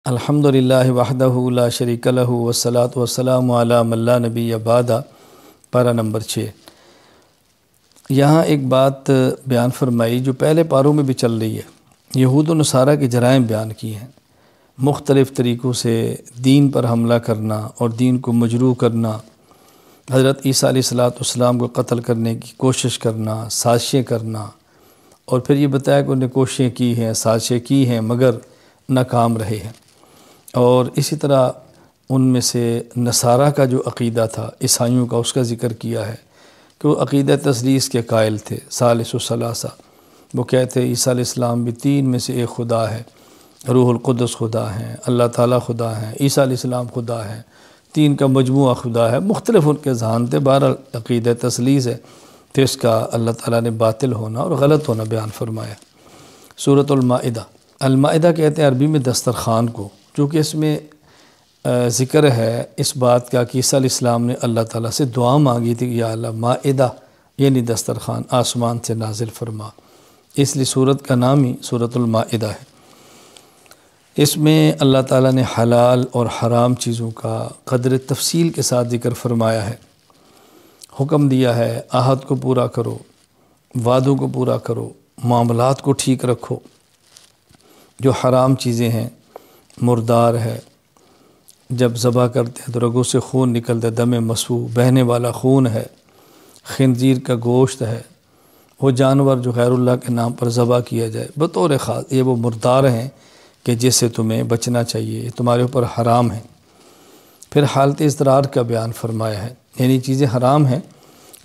الحمدللہ وحدہ لا شریک لہ والصلاۃ والسلام علی من لا نبی بعد۔ پارہ نمبر 6۔ یہاں ایک بات بیان فرمائی جو پہلے پاروں میں بھی چل رہی ہے۔ یہود و نصارہ کے جرائم بیان کیے ہیں، مختلف طریقوں سے دین پر حملہ کرنا اور دین کو مجروح کرنا، حضرت عیسیٰ علیہ السلام کو قتل کرنے کی کوشش کرنا، سازشیں کرنا، اور پھر یہ بتایا کہ انہیں کوششیں کی ہیں، سازشیں کی ہیں مگر ناکام رہے ہیں۔ اور اسی طرح ان میں سے نصارہ کا جو عقیدہ تھا، عیسائیوں کا، اس کا ذکر کیا ہے کہ وہ عقیدہ تثلیث کے قائل تھے، ثالث و ثلاثہ۔ وہ کہتے ہیں عیسیٰ علیہ السلام بھی تین میں سے ایک خدا ہے، روح القدس خدا ہیں، اللہ تعالیٰ خدا ہیں، عیسیٰ علیہ السلام خدا ہیں، تین کا مجموعہ خدا ہے۔ مختلف ان کے ذہان تھے، بہرحال عقیدہ تثلیث ہے تو اس کا اللہ تعالیٰ نے باطل ہونا اور غلط ہونا بیان فرمایا۔ سورۃ المائدہ، المائدہ کہتے ہیں عربی میں دسترخوان کو، چونکہ اس میں ذکر ہے اس بات کا کہ عیسیٰ علیہ السلام نے اللہ تعالیٰ سے دعا مانگی تھی کہ یا اللہ مائدہ یعنی دسترخوان آسمان سے نازل فرما، اس لیے سورت کا نام ہی سورۃ المائدہ ہے۔ اس میں اللہ تعالیٰ نے حلال اور حرام چیزوں کا قدر تفصیل کے ساتھ ذکر فرمایا ہے، حکم دیا ہے عہد کو پورا کرو، وعدوں کو پورا کرو، معاملات کو ٹھیک رکھو۔ جو حرام چیزیں ہیں، مردار ہے، جب ذبح کرتے ہیں تو رگوں سے خون نکلتا ہے، دم مسفوح، بہنے والا خون ہے، خنزیر کا گوشت ہے، وہ جانور جو غیر اللہ کے نام پر ذبح کیا جائے بطور خاص، یہ وہ مردار ہیں کہ جس سے تمہیں بچنا چاہیے، یہ تمہارے اوپر حرام ہیں۔ پھر حالت اضطرار کا بیان فرمایا ہے، یعنی چیزیں حرام ہیں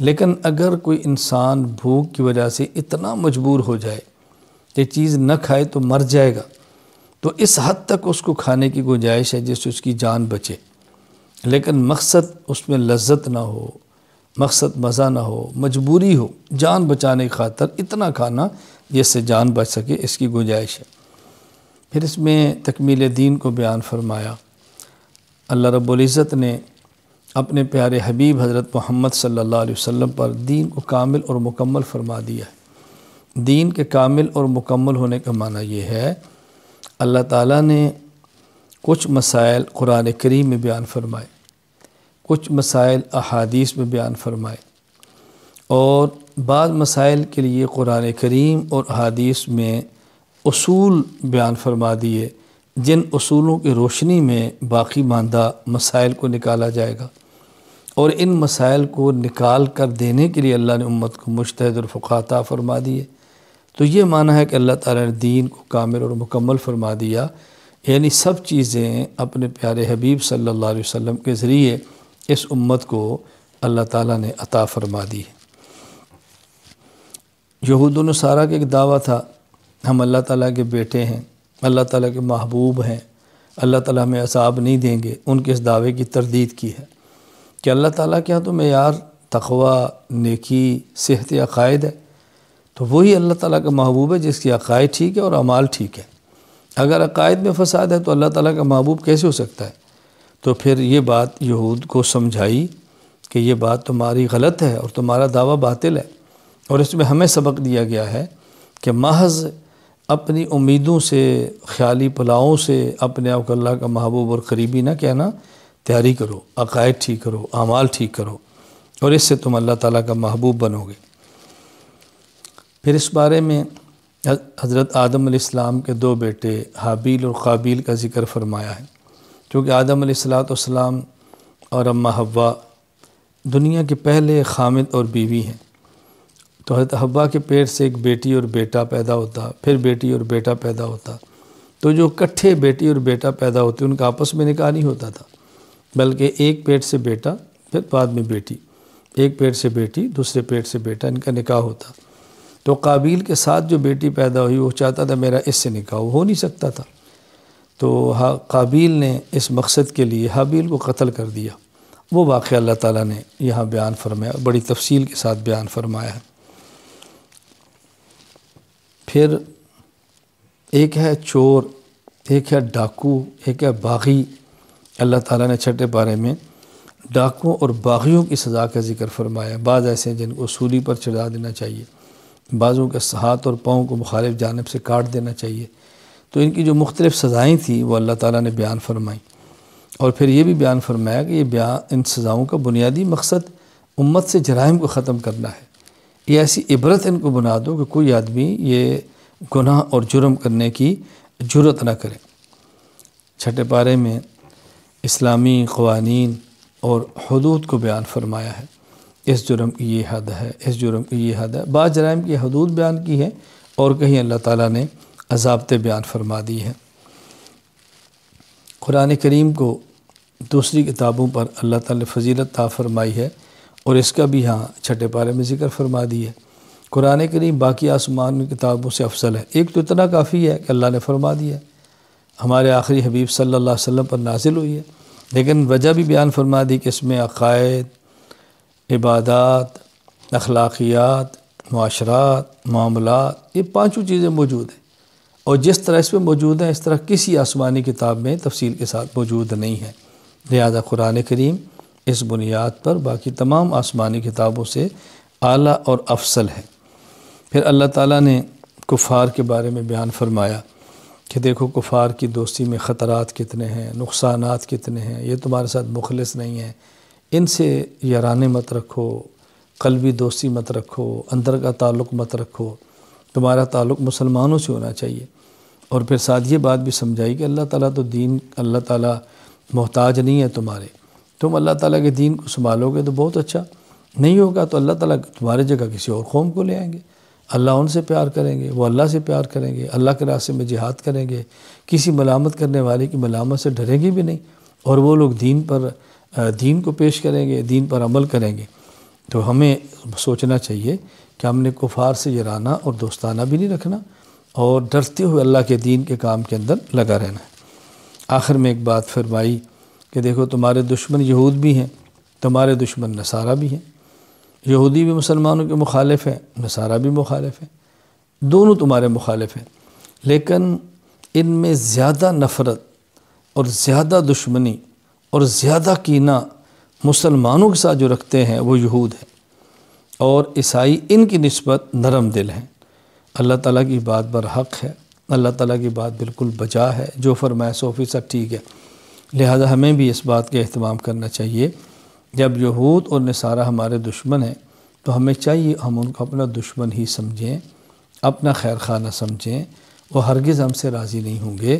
لیکن اگر کوئی انسان بھوک کی وجہ سے اتنا مجبور ہو جائے کہ چیز نہ کھائے تو مر جائے گا، تو اس حد تک اس کو کھانے کی گنجائش ہے جس سے اس کی جان بچے، لیکن مقصد اس میں لذت نہ ہو، مقصد مزہ نہ ہو، مجبوری ہو، جان بچانے کی خاطر اتنا کھانا جس سے جان بچ سکے، اس کی گنجائش ہے۔ پھر اس میں تکمیل دین کو بیان فرمایا۔ اللہ رب العزت نے اپنے پیارے حبیب حضرت محمد صلی اللہ علیہ وسلم پر دین کو کامل اور مکمل فرما دیا ہے۔ دین کے کامل اور مکمل ہونے کا معنی یہ ہے اللہ تعالیٰ نے کچھ مسائل قرآن کریم میں بیان فرمائے، کچھ مسائل احادیث میں بیان فرمائے، اور بعض مسائل کے لیے قرآن کریم اور احادیث میں اصول بیان فرما دیے، جن اصولوں کی روشنی میں باقی ماندہ مسائل کو نکالا جائے گا، اور ان مسائل کو نکال کر دینے کے لیے اللہ نے امت کو مجتہد اور فقہ عطا فرما دیے۔ تو یہ معنی ہے کہ اللہ تعالیٰ نے دین کو کامل اور مکمل فرما دیا، یعنی سب چیزیں اپنے پیارے حبیب صلی اللہ علیہ وسلم کے ذریعے اس امت کو اللہ تعالیٰ نے عطا فرما دی ہے۔ یہود و نصارہ کا ایک دعویٰ تھا ہم اللہ تعالیٰ کے بیٹے ہیں، اللہ تعالیٰ کے محبوب ہیں، اللہ تعالیٰ ہمیں عذاب نہیں دیں گے۔ ان کے اس دعوے کی تردید کی ہے کہ اللہ تعالیٰ کے ہاں تو معیار تقوی، نیکی، صحت عقائد ہے، تو وہی اللہ تعالیٰ کا محبوب ہے جس کی عقائد ٹھیک ہے اور اعمال ٹھیک ہے۔ اگر عقائد میں فساد ہے تو اللہ تعالیٰ کا محبوب کیسے ہو سکتا ہے؟ تو پھر یہ بات یہود کو سمجھائی کہ یہ بات تمہاری غلط ہے اور تمہارا دعویٰ باطل ہے، اور اس میں ہمیں سبق دیا گیا ہے کہ محض اپنی امیدوں سے، خیالی پلاؤں سے اپنے آپ کو اللہ کا محبوب اور قریبی نہ کہنا، تیاری کرو، عقائد ٹھیک کرو، اعمال ٹھیک کرو، اور اس سے تم اللہ تعالیٰ کا محبوب بنو گے۔ پھر اس بارے میں حضرت آدم علیہ السلام کے دو بیٹے حابیل اور قابیل کا ذکر فرمایا ہے، کیونکہ آدم علیہ السلام اور اماں حوا دنیا کے پہلے خامد اور بیوی ہیں، تو حضرت حوا کے پیٹ سے ایک بیٹی اور بیٹا پیدا ہوتا، پھر بیٹی اور بیٹا پیدا ہوتا، تو جو اکٹھے بیٹی اور بیٹا پیدا ہوتے ان کا آپس میں نکاح نہیں ہوتا تھا، بلکہ ایک پیٹ سے بیٹا، پھر بعد میں بیٹی، ایک پیٹ سے بیٹی، دوسرے پیٹ سے بیٹا، ان کا نکاح ہوتا۔ تو قابیل کے ساتھ جو بیٹی پیدا ہوئی وہ چاہتا تھا میرا اس سے نکاح ہو نہیں سکتا تھا، تو قابیل نے اس مقصد کے لیے حابیل کو قتل کر دیا۔ وہ واقعہ اللہ تعالیٰ نے یہاں بیان فرمایا، بڑی تفصیل کے ساتھ بیان فرمایا ہے۔ پھر ایک ہے چور، ایک ہے ڈاکو، ایک ہے باغی۔ اللہ تعالیٰ نے چھٹے پارے میں ڈاکوں اور باغیوں کی سزا کا ذکر فرمایا۔ بعض ایسے ہیں جن کو سولی پر چڑھا دینا چاہیے، بعضوں کے ہاتھ اور پاؤں کو مخالف جانب سے کاٹ دینا چاہیے۔ تو ان کی جو مختلف سزائیں تھیں وہ اللہ تعالیٰ نے بیان فرمائیں، اور پھر یہ بھی بیان فرمایا کہ ان سزاؤں کا بنیادی مقصد امت سے جرائم کو ختم کرنا ہے۔ یہ ایسی عبرت ان کو بنا دو کہ کوئی آدمی یہ گناہ اور جرم کرنے کی جرت نہ کرے۔ چھٹے پارے میں اسلامی قوانین اور حدود کو بیان فرمایا ہے، اس جرم کی یہ حد ہے، اس جرم کی یہ حد ہے۔ بعض جرائم کی حدود بیان کی ہے اور کہیں اللہ تعالیٰ نے ضابطے بیان فرما دی ہیں۔ قرآن کریم کو دوسری کتابوں پر اللہ تعالیٰ نے فضیلت عطا فرمائی ہے، اور اس کا بھی ہاں چھٹے پارے میں ذکر فرما دی ہے۔ قرآن کریم باقی آسمان کی کتابوں سے افضل ہے۔ ایک تو اتنا کافی ہے کہ اللہ نے فرما دیا ہے، ہمارے آخری حبیب صلی اللہ علیہ وسلم پر نازل ہوئی ہے، لیکن وجہ بھی بیان فرما دی کہ اس میں عقائد، عبادات، اخلاقیات، معاشرات، معاملات، یہ پانچوں چیزیں موجود ہیں، اور جس طرح اس میں موجود ہیں اس طرح کسی آسمانی کتاب میں تفصیل کے ساتھ موجود نہیں ہے۔ لہذا قرآن کریم اس بنیاد پر باقی تمام آسمانی کتابوں سے اعلیٰ اور افضل ہے۔ پھر اللہ تعالیٰ نے کفار کے بارے میں بیان فرمایا کہ دیکھو کفار کی دوستی میں خطرات کتنے ہیں، نقصانات کتنے ہیں، یہ تمہارے ساتھ مخلص نہیں ہیں، ان سے یارانے مت رکھو، قلبی دوستی مت رکھو، اندر کا تعلق مت رکھو، تمہارا تعلق مسلمانوں سے ہونا چاہیے۔ اور پھر ساتھ یہ بات بھی سمجھائی کہ اللہ تعالیٰ تو دین، اللہ تعالیٰ محتاج نہیں ہے تمہارے، تم اللہ تعالیٰ کے دین کو سنبھالو گے تو بہت اچھا، نہیں ہوگا تو اللہ تعالیٰ تمہاری جگہ کسی اور قوم کو لے آئیں گے، اللہ ان سے پیار کریں گے، وہ اللہ سے پیار کریں گے، اللہ کے راستے میں جہاد کریں گے، کسی ملامت کرنے والے کی ملامت سے ڈریں گے بھی نہیں، اور وہ لوگ دین کو پیش کریں گے، دین پر عمل کریں گے۔ تو ہمیں سوچنا چاہیے کہ ہم نے کفار سے یارانہ اور دوستانہ بھی نہیں رکھنا، اور ڈرتے ہوئے اللہ کے دین کے کام کے اندر لگا رہنا ہے۔ آخر میں ایک بات فرمائی کہ دیکھو تمہارے دشمن یہود بھی ہیں، تمہارے دشمن نصارہ بھی ہیں، یہودی بھی مسلمانوں کے مخالف ہیں، نصارہ بھی مخالف ہیں، دونوں تمہارے مخالف ہیں، لیکن ان میں زیادہ نفرت اور زیادہ دشمنی اور زیادہ کینہ مسلمانوں کے ساتھ جو رکھتے ہیں وہ یہود ہیں، اور عیسائی ان کی نسبت نرم دل ہیں۔ اللہ تعالیٰ کی بات برحق ہے، اللہ تعالیٰ کی بات بالکل بجا ہے، جو فرمائے 100% ٹھیک ہے۔ لہذا ہمیں بھی اس بات کا اہتمام کرنا چاہیے، جب یہود اور نصارہ ہمارے دشمن ہیں تو ہمیں چاہیے ہم ان کو اپنا دشمن ہی سمجھیں، اپنا خیر خواہ نہ سمجھیں، وہ ہرگز ہم سے راضی نہیں ہوں گے،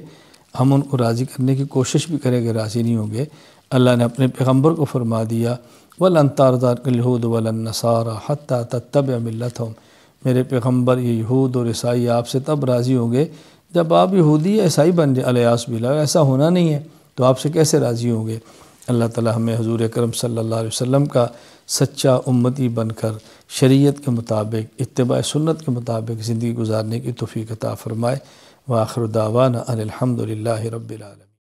ہم ان کو راضی کرنے کی کوشش بھی کریں گے، راضی نہیں ہوں گے۔ اللہ نے اپنے پیغمبر کو فرما دیا وَلَن تَرْضَى عَنكَ الْيَهُودُ وَلَا النَّصَارَىٰ حَتَّىٰ تَتَّبِعَ مِلَّتَهُمْ، میرے پیغمبر یہ یہود اور عیسائی آپ سے تب راضی ہوں گے جب آپ یہودی یا عیسائی بن جائیں، الیاذ باللہ، ایسا ہونا نہیں ہے تو آپ سے کیسے راضی ہوں گے۔ اللہ تعالی ہمیں حضور اکرم صلی اللہ علیہ وسلم کا سچا امتی بن کر شریعت کے مطابق، اتباع سنت کے مطابق زندگی گزارنے کی توفیق عطا فرمائے۔ وآخر دعوانا ان الحمد للہ رب العالمین۔